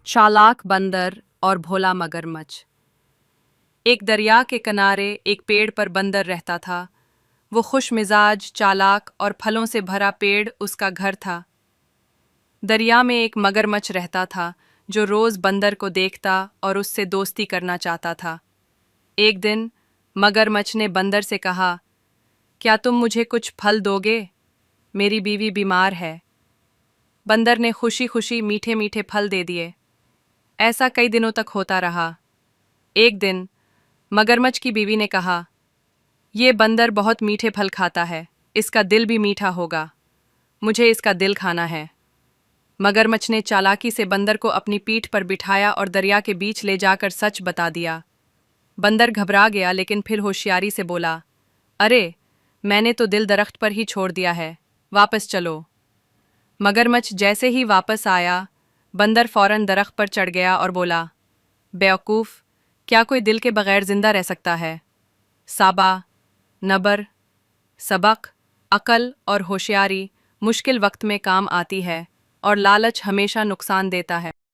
चालाक बंदर और भोला मगरमच्छ। एक दरिया के किनारे एक पेड़ पर बंदर रहता था। वो खुश मिजाज, चालाक और फलों से भरा पेड़ उसका घर था। दरिया में एक मगरमच्छ रहता था जो रोज बंदर को देखता और उससे दोस्ती करना चाहता था। एक दिन मगरमच्छ ने बंदर से कहा, क्या तुम मुझे कुछ फल दोगे? मेरी बीवी बीमार है। बंदर ने खुशी खुशी मीठे मीठे फल दे दिए। ऐसा कई दिनों तक होता रहा। एक दिन मगरमच्छ की बीवी ने कहा, ये बंदर बहुत मीठे फल खाता है, इसका दिल भी मीठा होगा, मुझे इसका दिल खाना है। मगरमच्छ ने चालाकी से बंदर को अपनी पीठ पर बिठाया और दरिया के बीच ले जाकर सच बता दिया। बंदर घबरा गया लेकिन फिर होशियारी से बोला, अरे, मैंने तो दिल दरख्त पर ही छोड़ दिया है, वापस चलो। मगरमच्छ जैसे ही वापस आया, बंदर फौरन दरख्त पर चढ़ गया और बोला, बेवकूफ़, क्या कोई दिल के बगैर जिंदा रह सकता है? साबा, नबर, सबक, अकल और होशियारी मुश्किल वक्त में काम आती है और लालच हमेशा नुकसान देता है।